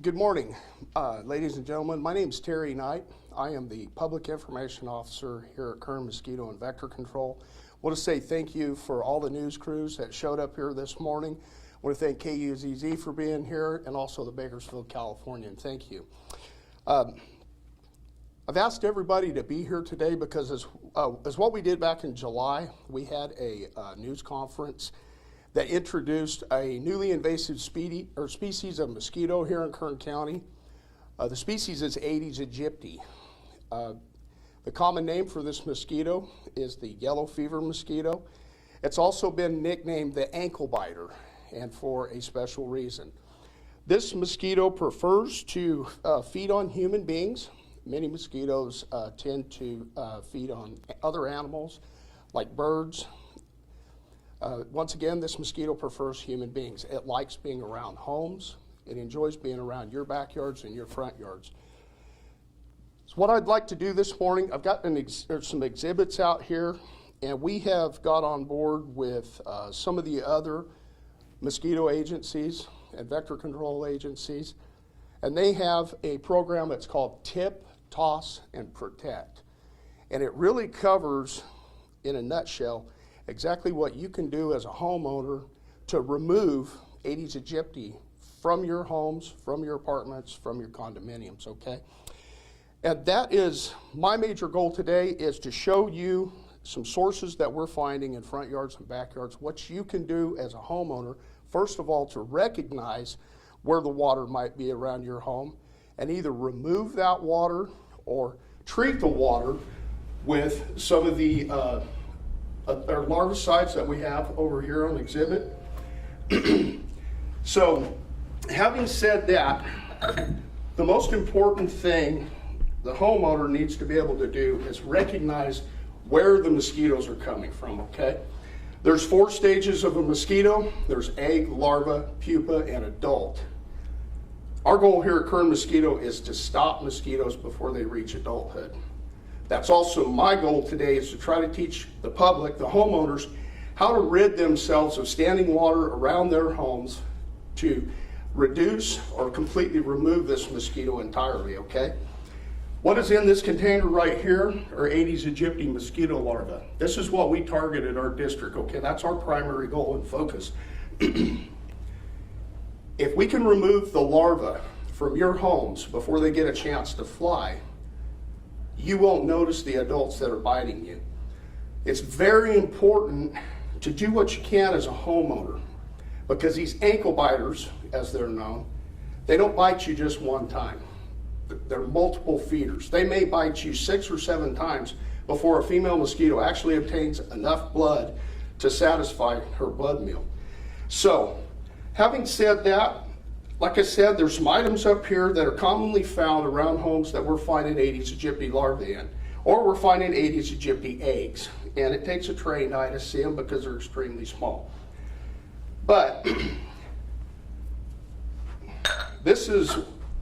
Good morning, ladies and gentlemen. My name is Terry Knight. I am the Public Information Officer here at Kern Mosquito and Vector Control. I want to say thank you for all the news crews that showed up here this morning. I want to thank KUZZ for being here and also the Bakersfield Californian. Thank you. I've asked everybody to be here today because as what we did back in July, we had a news conference that introduced a newly invasive species of mosquito here in Kern County. The species is Aedes aegypti. The common name for this mosquito is the yellow fever mosquito. It's also been nicknamed the ankle biter, and for a special reason. This mosquito prefers to feed on human beings. Many mosquitoes tend to feed on other animals like birds. Once again, this mosquito prefers human beings. It likes being around homes. It enjoys being around your backyards and your front yards. So what I'd like to do this morning, I've got some exhibits out here, and we have got on board with some of the other mosquito agencies and vector control agencies, and they have a program that's called Tip, Toss, and Protect. And it really covers, in a nutshell, exactly what you can do as a homeowner to remove Aedes aegypti from your homes, from your apartments, from your condominiums, okay? And that is, my major goal today is to show you some sources that we're finding in front yards and backyards, what you can do as a homeowner, first of all, to recognize where the water might be around your home, and either remove that water or treat the water with some of the our larvicides that we have over here on exhibit. So, having said that, the most important thing the homeowner needs to be able to do is recognize where the mosquitoes are coming from, okay? There's 4 stages of a mosquito. There's egg, larva, pupa, and adult. Our goal here at Kern Mosquito is to stop mosquitoes before they reach adulthood. That's also my goal today, is to try to teach the public, the homeowners, how to rid themselves of standing water around their homes to reduce or completely remove this mosquito entirely, okay? What is in this container right here are Aedes aegypti mosquito larvae. This is what we target in our district, okay? That's our primary goal and focus. If we can remove the larvae from your homes before they get a chance to fly, you won't notice the adults that are biting you. It's very important to do what you can as a homeowner, because these ankle biters, as they're known, they don't bite you just one time. They're multiple feeders. They may bite you 6 or 7 times before a female mosquito actually obtains enough blood to satisfy her blood meal. So, having said that, like I said, there's some items up here that are commonly found around homes that we're finding Aedes aegypti larvae in, or we're finding Aedes aegypti eggs. And it takes a trained eye to see them because they're extremely small. But this is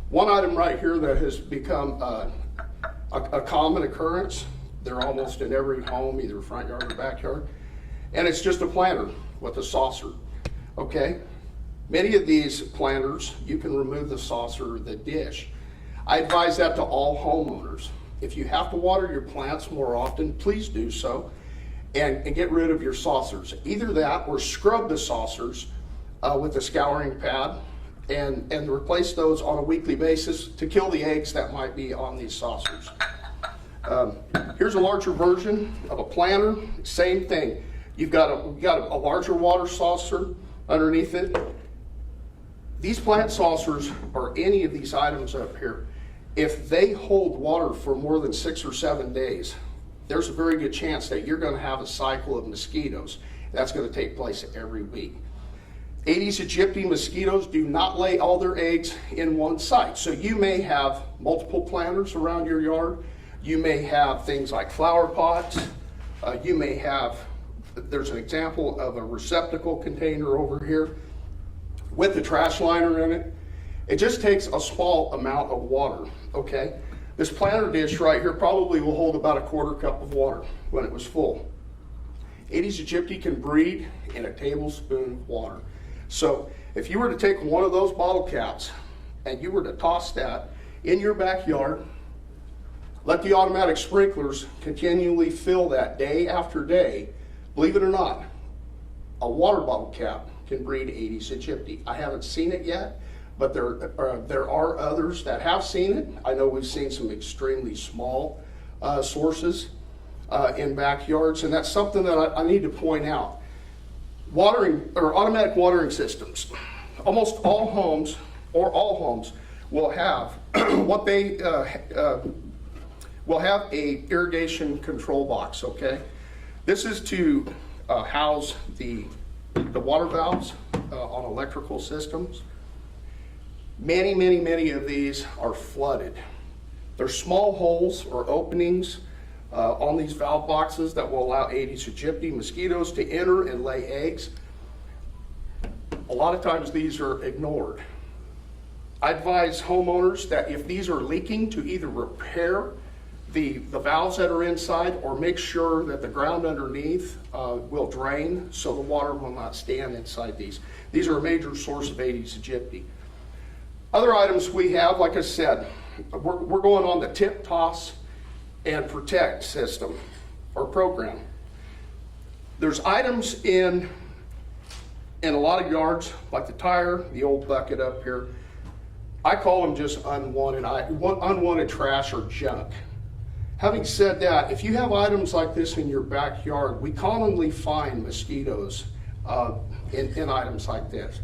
one item right here that has become a common occurrence. They're almost in every home, either front yard or backyard. And it's just a planter with a saucer, okay? Many of these planters, you can remove the saucer or the dish. I advise that to all homeowners. If you have to water your plants more often, please do so, and get rid of your saucers. Either that or scrub the saucers with a scouring pad and replace those on a weekly basis to kill the eggs that might be on these saucers. Here's a larger version of a planter, same thing. You've got a larger water saucer underneath it. These plant saucers, or any of these items up here, if they hold water for more than 6 or 7 days, there's a very good chance that you're going to have a cycle of mosquitoes. That's going to take place every week. Aedes aegypti mosquitoes do not lay all their eggs in one site. So you may have multiple planters around your yard. You may have things like flower pots. You may have, there's an example of a receptacle container over here with the trash liner in it. It just takes a small amount of water, okay? This planter dish right here probably will hold about a 1/4 cup of water when it was full. Aedes aegypti can breed in a tablespoon of water. So if you were to take one of those bottle caps and you were to toss that in your backyard, let the automatic sprinklers continually fill that day after day, believe it or not, a water bottle cap can breed Aedes aegypti. I haven't seen it yet, but there are others that have seen it. I know we've seen some extremely small sources in backyards, and that's something that I need to point out. Watering or automatic watering systems. Almost all homes, or all homes, will have what they will have a irrigation control box. Okay, this is to house the water valves on electrical systems. Many of these are flooded. There's small holes or openings on these valve boxes that will allow Aedes aegypti mosquitoes to enter and lay eggs. A lot of times these are ignored. I advise homeowners that if these are leaking, to either repair the valves that are inside or make sure that the ground underneath will drain so the water will not stand inside these. These are a major source of Aedes aegypti. Other items we have, like I said, we're going on the tip, toss, and protect system or program. There's items in a lot of yards, like the tire, the old bucket up here. I call them just unwanted trash or junk. Having said that, if you have items like this in your backyard, we commonly find mosquitoes in items like this.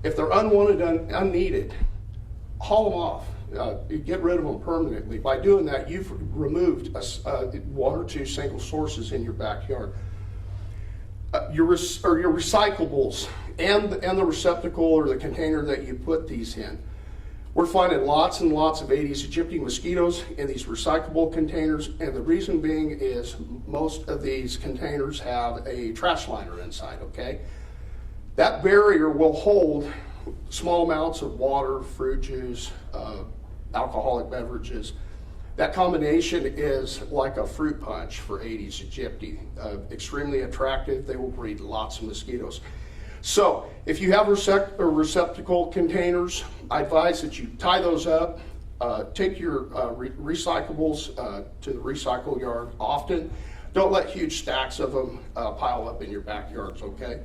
If they're unwanted, unneeded, haul them off. Get rid of them permanently. By doing that, you've removed one or two single sources in your backyard. Your recyclables and the receptacle or the container that you put these in. We're finding lots and lots of Aedes aegypti mosquitoes in these recyclable containers, and the reason being is most of these containers have a trash liner inside, okay? That barrier will hold small amounts of water, fruit juice, alcoholic beverages. That combination is like a fruit punch for Aedes aegypti. Extremely attractive. They will breed lots of mosquitoes. So if you have receptacle containers, I advise that you tie those up, take your recyclables to the recycle yard often. Don't let huge stacks of them pile up in your backyards, okay?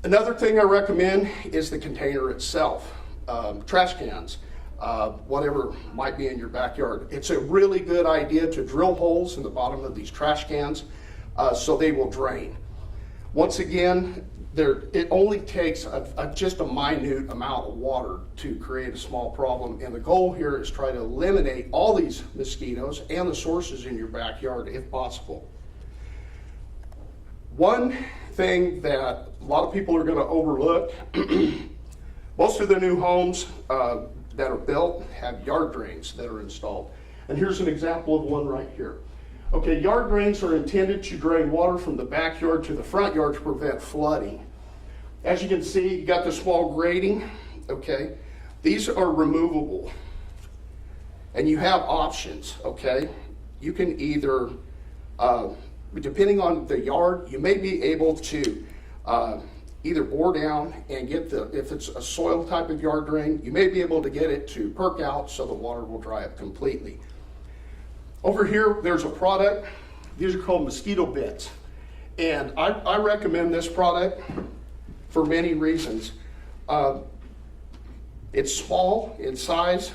Another thing I recommend is the container itself. Trash cans, whatever might be in your backyard. It's a really good idea to drill holes in the bottom of these trash cans so they will drain. Once again, it only takes just a minute amount of water to create a small problem, and the goal here is try to eliminate all these mosquitoes and the sources in your backyard if possible. One thing that a lot of people are going to overlook, most of the new homes that are built have yard drains that are installed. And here's an example of one right here. Okay, yard drains are intended to drain water from the backyard to the front yard to prevent flooding. As you can see, you got the small grating, okay? These are removable. And you have options, okay? You can either, depending on the yard, you may be able to either bore down and get if it's a soil type of yard drain, you may be able to get it to perk out so the water will dry up completely. Over here, there's a product. These are called Mosquito Bits. And I recommend this product for many reasons. It's small in size.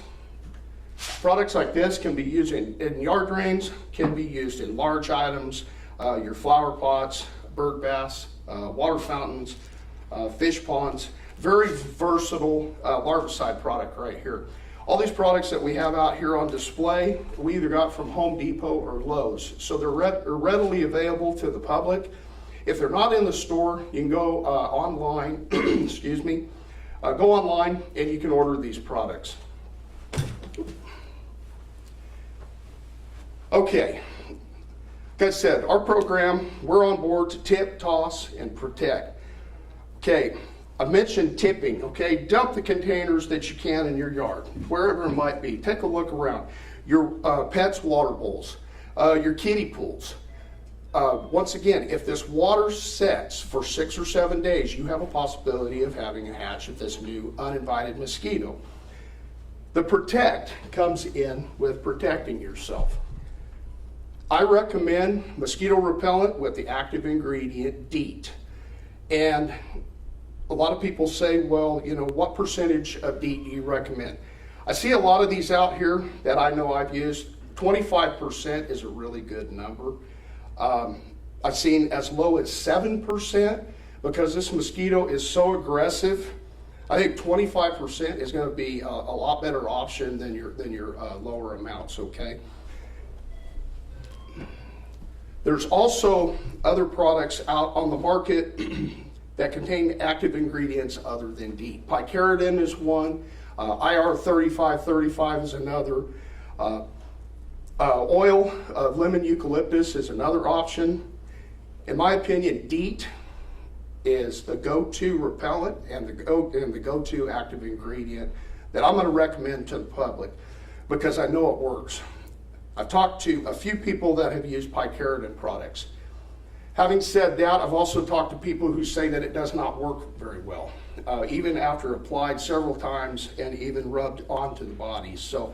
Products like this can be used in yard drains, can be used in large items, your flower pots, bird baths, water fountains, fish ponds. Very versatile larvicide product right here. All these products that we have out here on display, we either got from Home Depot or Lowe's. So they're readily available to the public. If they're not in the store, you can go online, excuse me, go online and you can order these products. Okay, like I said, our program, we're on board to tip, toss, and protect. Okay, I mentioned tipping, okay? Dump the containers that you can in your yard, wherever it might be. Take a look around. Your pet's water bowls, your kiddie pools. Once again, if this water sets for 6 or 7 days, you have a possibility of having a hatch of this new uninvited mosquito. The protect comes in with protecting yourself. I recommend mosquito repellent with the active ingredient Deet. And a lot of people say, well, you know, what percentage of Deet do you recommend? I see a lot of these out here that I know I've used. 25% is a really good number. I've seen as low as 7% because this mosquito is so aggressive. I think 25% is going to be a lot better option than your lower amounts, okay? There's also other products out on the market that contain active ingredients other than Deet. Picaridin is one, IR 3535 is another, oil of lemon eucalyptus is another option. In my opinion, Deet is the go-to repellent and the go-to active ingredient that I'm going to recommend to the public because I know it works. I've talked to a few people that have used picaridin products. Having said that, I've also talked to people who say that it does not work very well, even after applied several times and even rubbed onto the body. So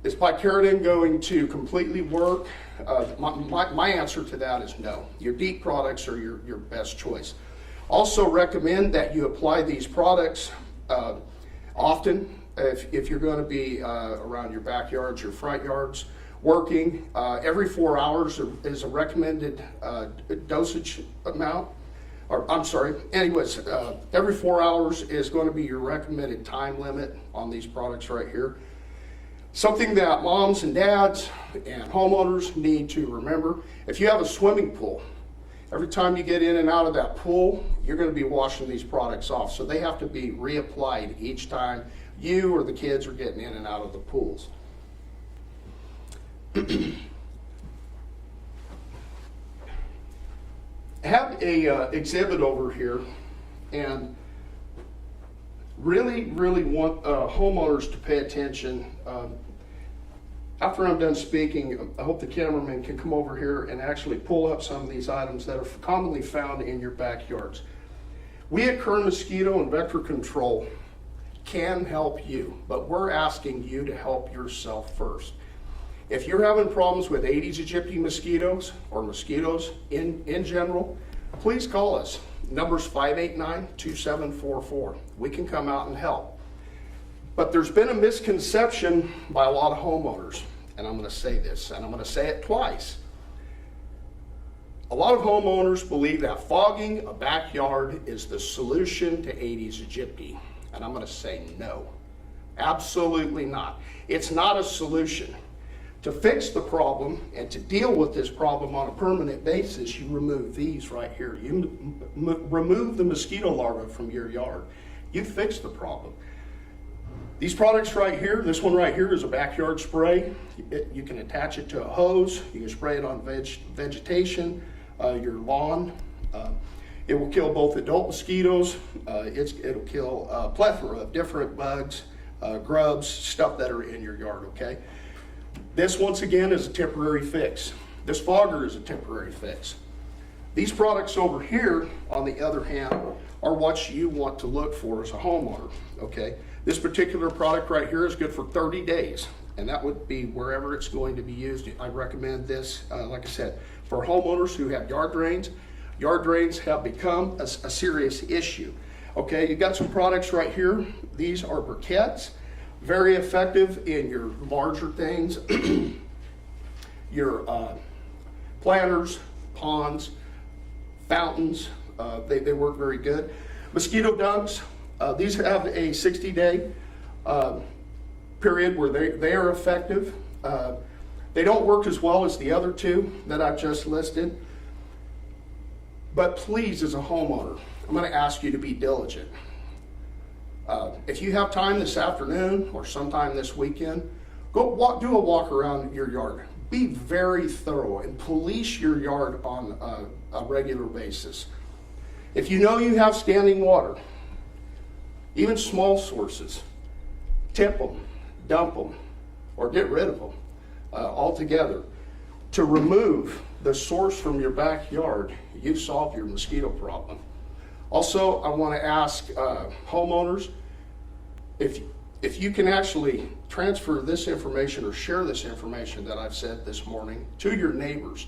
is picaridin going to completely work? My answer to that is no. Your Deet products are your best choice. Also recommend that you apply these products often if you're going to be around your backyards, your front yards, working. Every 4 hours is a recommended dosage amount. Or I'm sorry, anyways, every 4 hours is going to be your recommended time limit on these products right here. Something that moms and dads and homeowners need to remember, if you have a swimming pool, every time you get in and out of that pool, you're going to be washing these products off. So they have to be reapplied each time you or the kids are getting in and out of the pools. I have a exhibit over here, and really want homeowners to pay attention. After I'm done speaking, I hope the cameraman can come over here and actually pull up some of these items that are commonly found in your backyards. We at Kern Mosquito and Vector Control can help you, but we're asking you to help yourself first. If you're having problems with Aedes aegypti mosquitoes or mosquitoes in general, please call us. Number's 589-2744. We can come out and help. But there's been a misconception by a lot of homeowners, and I'm going to say this, and I'm going to say it twice. A lot of homeowners believe that fogging a backyard is the solution to Aedes aegypti, and I'm going to say no, absolutely not. It's not a solution. To fix the problem and to deal with this problem on a permanent basis, you remove these right here. You remove the mosquito larvae from your yard. You fix the problem. These products right here, this one right here is a backyard spray. You can attach it to a hose. You can spray it on vegetation, your lawn. It will kill both adult mosquitoes. It'll kill a plethora of different bugs, grubs, stuff that are in your yard, okay? This, once again, is a temporary fix. This fogger is a temporary fix. These products over here, on the other hand, are what you want to look for as a homeowner, okay? This particular product right here is good for 30 days, and that would be wherever it's going to be used. I recommend this, like I said, for homeowners who have yard drains. Yard drains have become a serious issue. Okay, you got some products right here. These are briquettes, very effective in your larger things, your planters, ponds, fountains. They work very good. Mosquito dunks. These have a 60-day period where they are effective. They don't work as well as the other two that I've just listed. But please, as a homeowner, I'm going to ask you to be diligent. If you have time this afternoon or sometime this weekend, go do a walk around your yard. Be very thorough and police your yard on a regular basis. If you know you have standing water, even small sources, tip them, dump them, or get rid of them altogether to remove the source from your backyard, you've solved your mosquito problem. Also, I want to ask homeowners, if you can actually transfer this information or share this information that I've said this morning to your neighbors,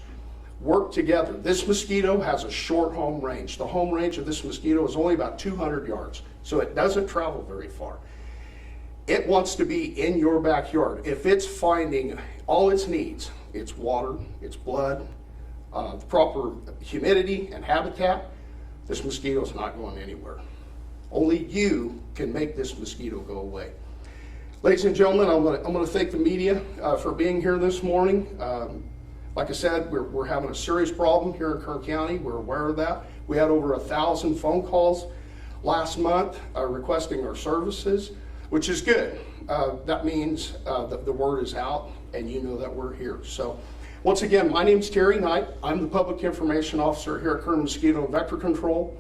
work together. This mosquito has a short home range. The home range of this mosquito is only about 200 yards, so it doesn't travel very far. It wants to be in your backyard. If it's finding all its needs, its water, its blood, the proper humidity and habitat, this mosquito is not going anywhere. Only you can make this mosquito go away. Ladies and gentlemen, I'm going to thank the media for being here this morning. Like I said, we're having a serious problem here in Kern County. We're aware of that. We had over 1,000 phone calls last month requesting our services, which is good. That means that the word is out and you know that we're here. So once again, my name's Terry Knight. I'm the Public Information Officer here at Kern Mosquito and Vector Control.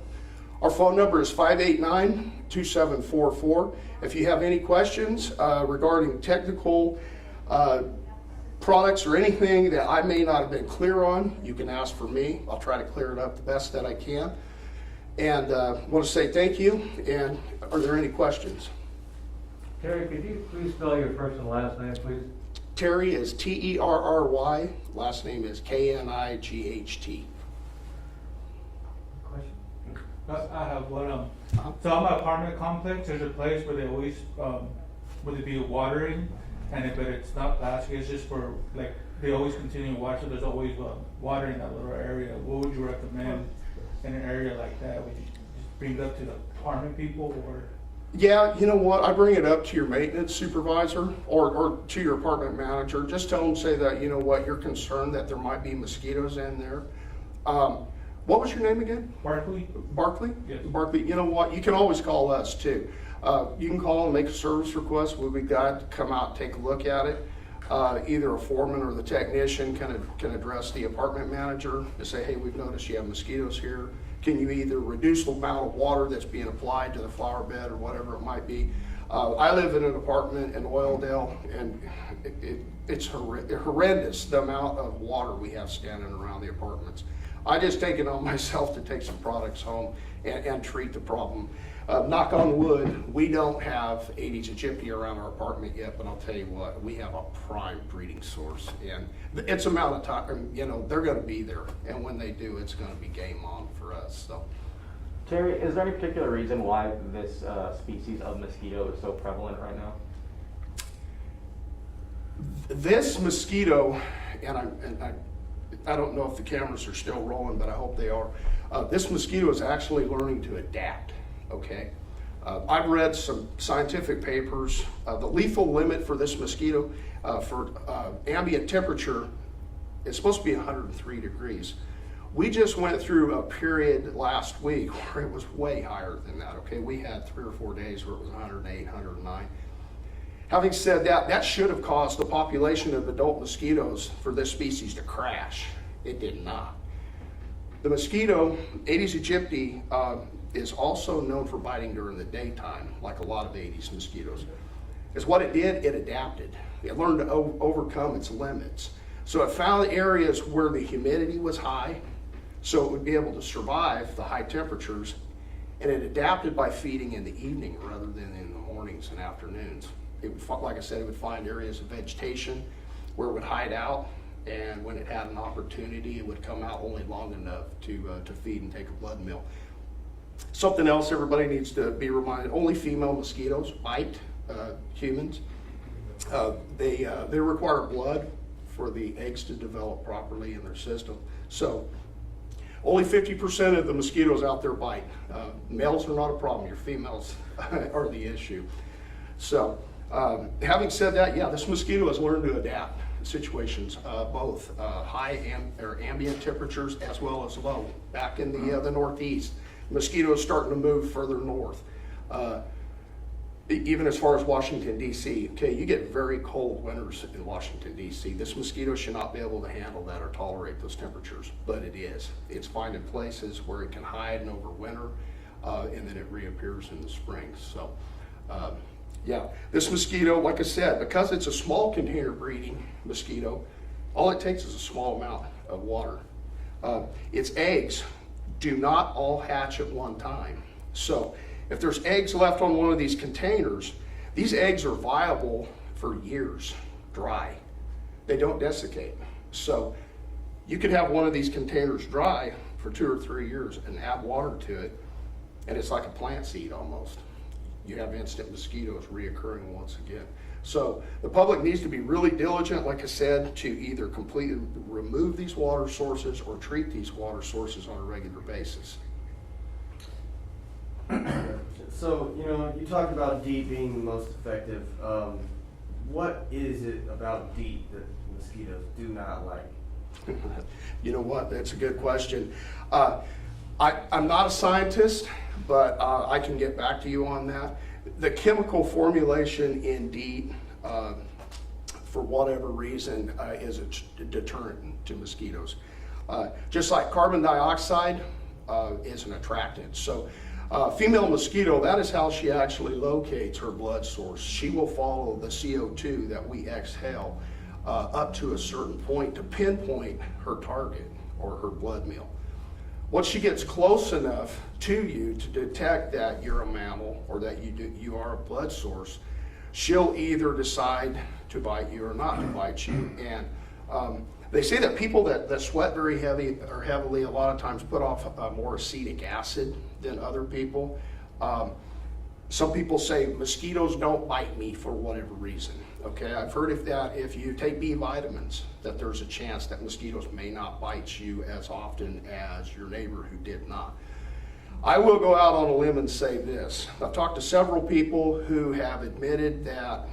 Our phone number is 589-2744. If you have any questions regarding technical products or anything that I may not have been clear on, you can ask for me. I'll try to clear it up the best that I can. And I want to say thank you. And are there any questions? Terry, could you please spell your first and last name, please? Terry is Terry. Last name is Knight. Question? I have one. So I'm an apartment complex. There's a place where they always, where they be watering, but it's not plastic. It's just for like they always continue to water. So there's always water in that little area. What would you recommend in an area like that? Would you just bring it up to the apartment people, or? Yeah, you know what? I bring it up to your maintenance supervisor or to your apartment manager. Just tell them, say that, you know what, you're concerned that there might be mosquitoes in there. What was your name again? Barkley. Barkley? Yes. Barkley. You know what? You can always call us too. You can call and make a service request. We'll be glad to come out and take a look at it. Either a foreman or the technician can address the apartment manager and say, hey, we've noticed you have mosquitoes here. Can you either reduce the amount of water that's being applied to the flower bed or whatever it might be? I live in an apartment in Oildale, and it's horrendous the amount of water we have standing around the apartments. I just take it on myself to take some products home and treat the problem. Knock on wood, we don't have Aedes aegypti around our apartment yet, but I'll tell you what, we have a prime breeding source, and it's a amount of time, you know, they're gonna be there, and when they do, it's gonna be game on for us, so. Terry, is there any particular reason why this species of mosquito is so prevalent right now? This mosquito, and I don't know if the cameras are still rolling, but I hope they are. This mosquito is actually learning to adapt, okay? I've read some scientific papers. The lethal limit for this mosquito for ambient temperature is supposed to be 103 degrees. We just went through a period last week where it was way higher than that, okay? We had 3 or 4 days where it was 108, 109. Having said that, that should have caused the population of adult mosquitoes for this species to crash. It did not. The mosquito, Aedes aegypti, is also known for biting during the daytime, like a lot of Aedes mosquitoes. Is what it did, it adapted. It learned to overcome its limits. So it found areas where the humidity was high, so it would be able to survive the high temperatures, and it adapted by feeding in the evening rather than in the mornings and afternoons. It would, like I said, it would find areas of vegetation where it would hide out, and when it had an opportunity, it would come out only long enough to feed and take a blood meal. Something else everybody needs to be reminded, only female mosquitoes bite humans. They require blood for the eggs to develop properly in their system. So only 50% of the mosquitoes out there bite. Males are not a problem, your females are the issue. So having said that, yeah, this mosquito has learned to adapt situations, both high ambient temperatures as well as low. Back in the Northeast, mosquitoes starting to move further north. Even as far as Washington, D.C., okay, you get very cold winters in Washington, D.C. This mosquito should not be able to handle that or tolerate those temperatures, but it is. It's finding places where it can hide and overwinter, and then it reappears in the spring. So, yeah, this mosquito, like I said, because it's a small container breeding mosquito, all it takes is a small amount of water its eggs do not all hatch at one time. So if there's eggs left on one of these containers, these eggs are viable for years, dry. They don't desiccate. So you could have one of these containers dry for 2 or 3 years and add water to it, and it's like a plant seed almost. You have instant mosquitoes reoccurring once again. So the public needs to be really diligent, like I said, to either completely remove these water sources or treat these water sources on a regular basis. So, you talked about Deet being the most effective. What is it about Deet that mosquitoes do not like? You know what? That's a good question. I'm not a scientist, but I can get back to you on that. The chemical formulation in Deet, for whatever reason, is a deterrent to mosquitoes. Just like carbon dioxide is an attractant. So female mosquito, that is how she actually locates her blood source. She will follow the CO2 that we exhale up to a certain point to pinpoint her target or her blood meal. Once she gets close enough to you to detect that you're a mammal or that you are a blood source, she'll either decide to bite you or not to bite you. And they say that people that sweat very heavily a lot of times put off more acetic acid than other people. Some people say mosquitoes don't bite me for whatever reason. Okay, I've heard if you take B vitamins, that there's a chance that mosquitoes may not bite you as often as your neighbor who did not. I will go out on a limb and say this. I've talked to several people who have admitted that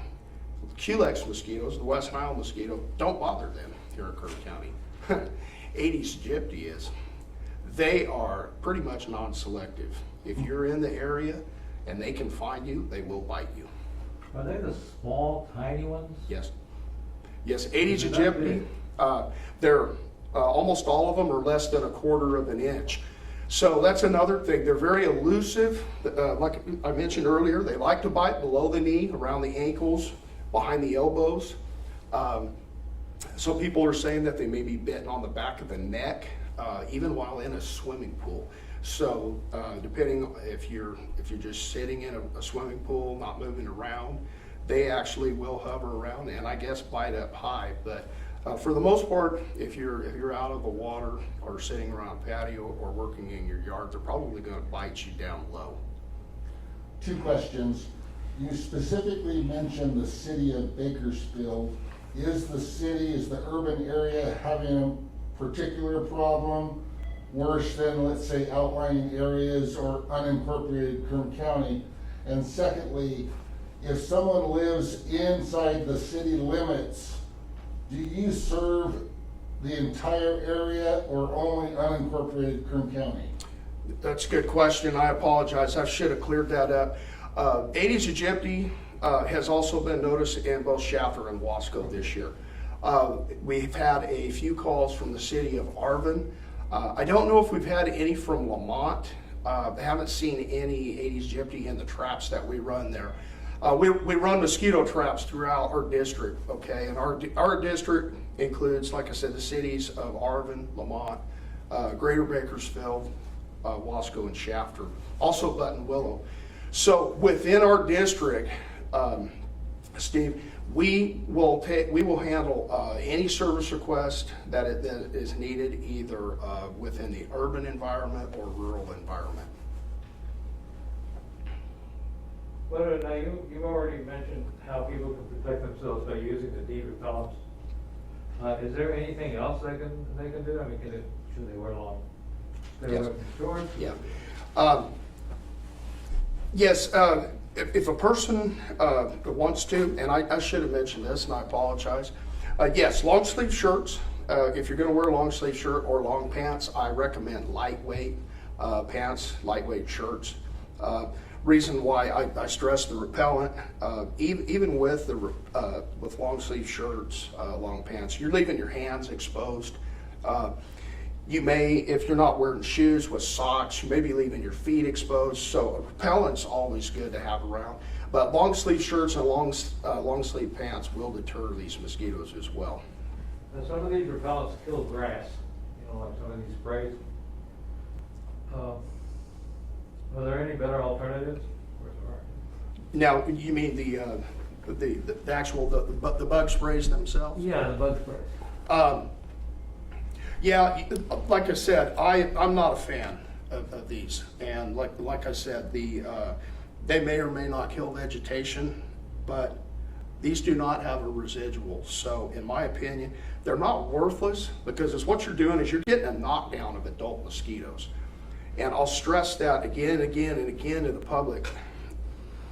Culex mosquitoes, the West Nile mosquito, don't bother them here in Kern County. Aedes aegypti is. They are pretty much non-selective. If you're in the area and they can find you, they will bite you. Are they the small, tiny ones? Yes. Yes, Aedes aegypti, they're almost all of them are less than 1/4 of an inch. So that's another thing. They're very elusive. Like I mentioned earlier, they like to bite below the knee, around the ankles, behind the elbows. Some people are saying that they may be bitten on the back of the neck, even while in a swimming pool. So depending if you're just sitting in a swimming pool, not moving around, they actually will hover around and I guess bite up high. But for the most part, if you're out of the water or sitting around a patio or working in your yard, they're probably going to bite you down low. 2 questions. You specifically mentioned the city of Bakersfield. Is the urban area having a particular problem worse than, let's say, outlying areas or unincorporated Kern County? And secondly, if someone lives inside the city limits, do you serve the entire area or only unincorporated Kern County? That's a good question. I apologize. I should have cleared that up. Aedes aegypti has also been noticed in both Shafter and Wasco this year. We've had a few calls from the city of Arvin. I don't know if we've had any from Lamont. I haven't seen any Aedes aegypti in the traps that we run there. We run mosquito traps throughout our district, okay? And our district includes, like I said, the cities of Arvin, Lamont, Greater Bakersfield, Wasco, and Shafter, also Buttonwillow. So within our district, Steve, we will handle any service request that is needed either within the urban environment or rural environment. Well, now you've already mentioned how people can protect themselves by using the Deet repellents. Is there anything else they can do? I mean, should they wear long? Yes. Shorts? Yeah. Yes. If a person wants to, and I should have mentioned this, and I apologize. Yes, long sleeve shirts. If you're going to wear a long sleeve shirt or long pants, I recommend lightweight pants, lightweight shirts. Reason why I stress the repellent, even with long sleeve shirts, long pants, you're leaving your hands exposed. You may, if you're not wearing shoes with socks, you may be leaving your feet exposed. So a repellent's always good to have around. But long sleeve shirts and long sleeve pants will deter these mosquitoes as well. Now, some of these repellents kill grass. like some of these sprays. Are there any better alternatives? Now, you mean the actual, the bug sprays themselves? Yeah, the bug sprays. Yeah, like I said, I'm not a fan of these. And like I said, they may or may not kill vegetation, but these do not have a residual. So in my opinion, they're not worthless, because it's what you're doing is you're getting a knockdown of adult mosquitoes. And I'll stress that again and again and again to the public.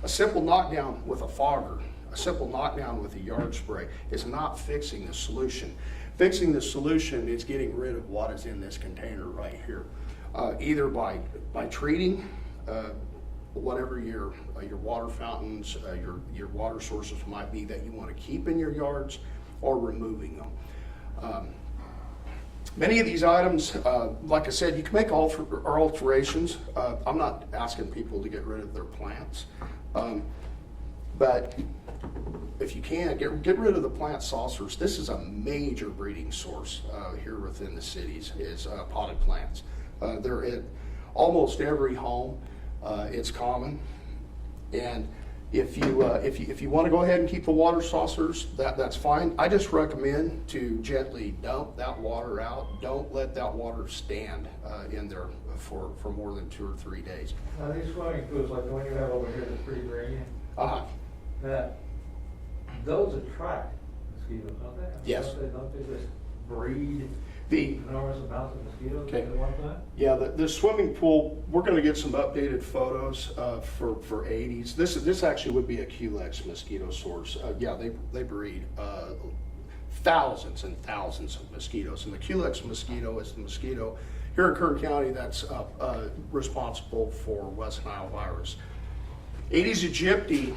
A simple knockdown with a fogger, a simple knockdown with a yard spray is not fixing the solution. Fixing the solution is getting rid of what is in this container right here. Either by treating whatever your water fountains, your water sources might be that you want to keep in your yards, or removing them. Many of these items, like I said, you can make alterations. I'm not asking people to get rid of their plants, but if you can, get rid of the plant saucers. This is a major breeding source here within the cities, is potted plants. They're in almost every home. It's common, and if you want to go ahead and keep the water saucers, that's fine. I just recommend to gently dump that water out. Don't let that water stand in there for more than 2 or 3 days. Now, these swimming pools, like the one you have over here that's pretty green, that those attract mosquitoes, don't they? Yes. Don't they just breed The enormous amounts of mosquitoes Okay. at one time? Yeah, the swimming pool, we're going to get some updated photos for Aedes. This actually would be a Culex mosquito source. Yeah, they breed thousands and thousands of mosquitoes. And the Culex mosquito is the mosquito here in Kern County that's responsible for West Nile virus. Aedes aegypti,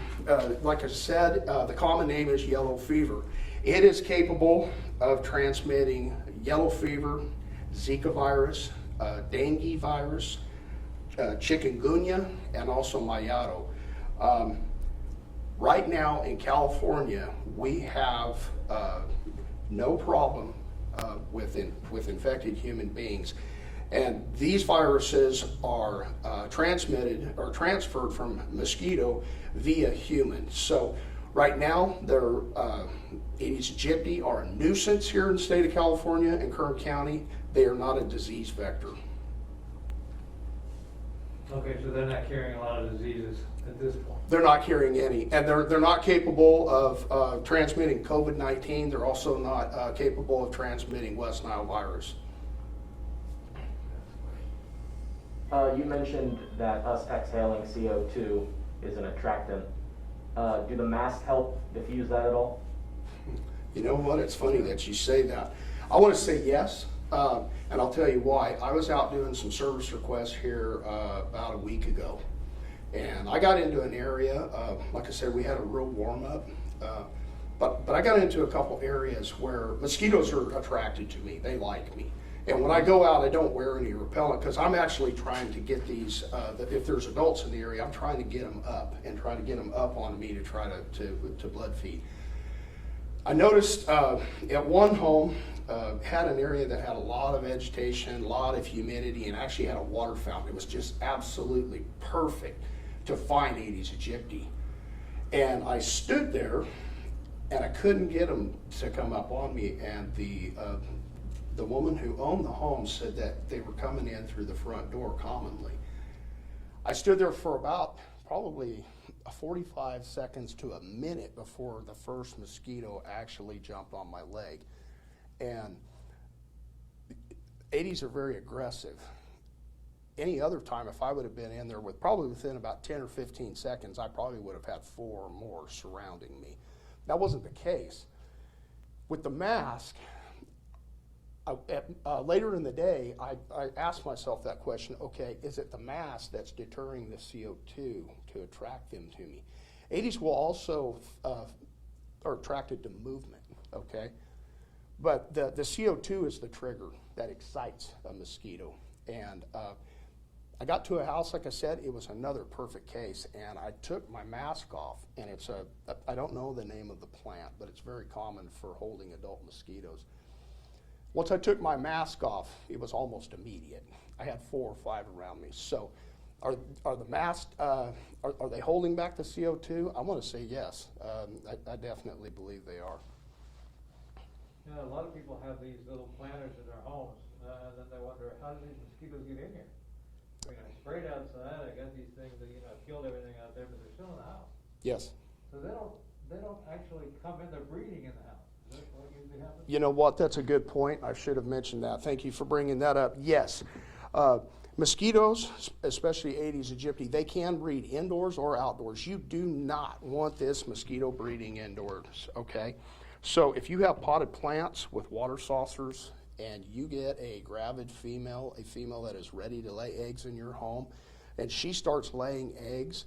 like I said, the common name is yellow fever. It is capable of transmitting yellow fever, Zika virus, dengue virus, chikungunya, and also Mayato. Right now in California, we have no problem with infected human beings. And these viruses are transmitted or transferred from mosquito via human. So right now, Aedes aegypti are a nuisance here in the state of California and Kern County. They are not a disease vector. Okay, so they're not carrying a lot of diseases at this point. They're not carrying any, and they're not capable of transmitting COVID-19. They're also not capable of transmitting West Nile virus. You mentioned that us exhaling CO2 is an attractant. Do the masks help diffuse that at all? You know what? It's funny that you say that. I want to say yes, and I'll tell you why. I was out doing some service requests here about a week ago, and I got into an area, like I said, we had a real warm up, but I got into a couple areas where mosquitoes are attracted to me. They like me. And when I go out, I don't wear any repellent because I'm actually trying to get these, if there's adults in the area, I'm trying to get them up and try to get them up on me to try to blood feed. I noticed at one home, had an area that had a lot of vegetation, a lot of humidity, and actually had a water fountain. It was just absolutely perfect to find Aedes aegypti. And I stood there and I couldn't get them to come up on me, and the woman who owned the home said that they were coming in through the front door commonly. I stood there for about probably 45 seconds to a minute before the first mosquito actually jumped on my leg. And Aedes are very aggressive. Any other time, if I would have been in there probably within about 10 or 15 seconds, I probably would have had 4 or more surrounding me. That wasn't the case. With the mask, later in the day, I asked myself that question, okay, is it the mass that's deterring the CO2 to attract them to me? Aedes will also, are attracted to movement, okay? But the CO2 is the trigger that excites a mosquito. And I got to a house, like I said, it was another perfect case, and I took my mask off, and it's I don't know the name of the plant, but it's very common for holding adult mosquitoes. Once I took my mask off, it was almost immediate. I had 4 or 5 around me. So are the masks, are they holding back the CO2? I want to say yes. I definitely believe they are. You know, a lot of people have these little planters in their homes, and then they wonder, how did these mosquitoes get in here? I mean, I sprayed outside, I got these things that, I've killed everything out there, but they're still in the house. Yes. So they don't actually come in, they're breeding in the house. Is that what usually happens? You know what? That's a good point. I should have mentioned that. Thank you for bringing that up. Yes. Mosquitoes, especially Aedes aegypti, they can breed indoors or outdoors. You do not want this mosquito breeding indoors, okay? So if you have potted plants with water saucers and you get a gravid female, a female that is ready to lay eggs in your home, and she starts laying eggs,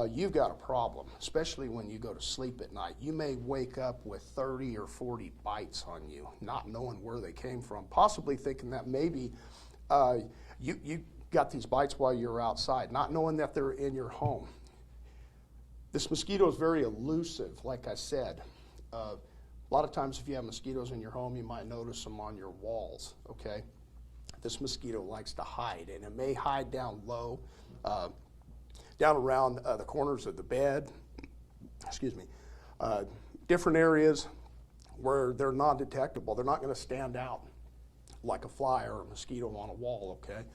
you've got a problem, especially when you go to sleep at night. You may wake up with 30 or 40 bites on you, not knowing where they came from, possibly thinking that maybe you got these bites while you're outside, not knowing that they're in your home. This mosquito is very elusive, like I said. A lot of times if you have mosquitoes in your home, you might notice them on your walls, okay? This mosquito likes to hide, and it may hide down low, down around the corners of the bed, excuse me, different areas where they're non-detectable. They're not going to stand out like a fly or a mosquito on a wall, okay?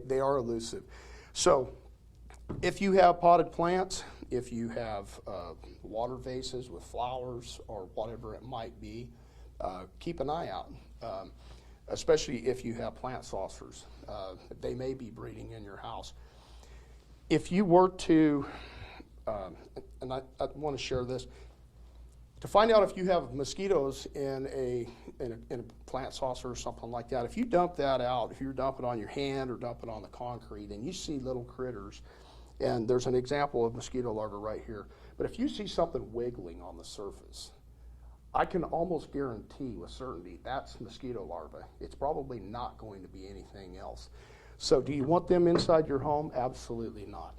They are elusive. So if you have potted plants, if you have water vases with flowers or whatever it might be, keep an eye out, especially if you have plant saucers. They may be breeding in your house. If you were to, and I want to share this, to find out if you have mosquitoes in a plant saucer or something like that, if you dump that out, if you dump it on your hand or dump it on the concrete and you see little critters, and there's an example of mosquito larvae right here, but if you see something wiggling on the surface, I can almost guarantee with certainty that's mosquito larvae. It's probably not going to be anything else. So do you want them inside your home? Absolutely not.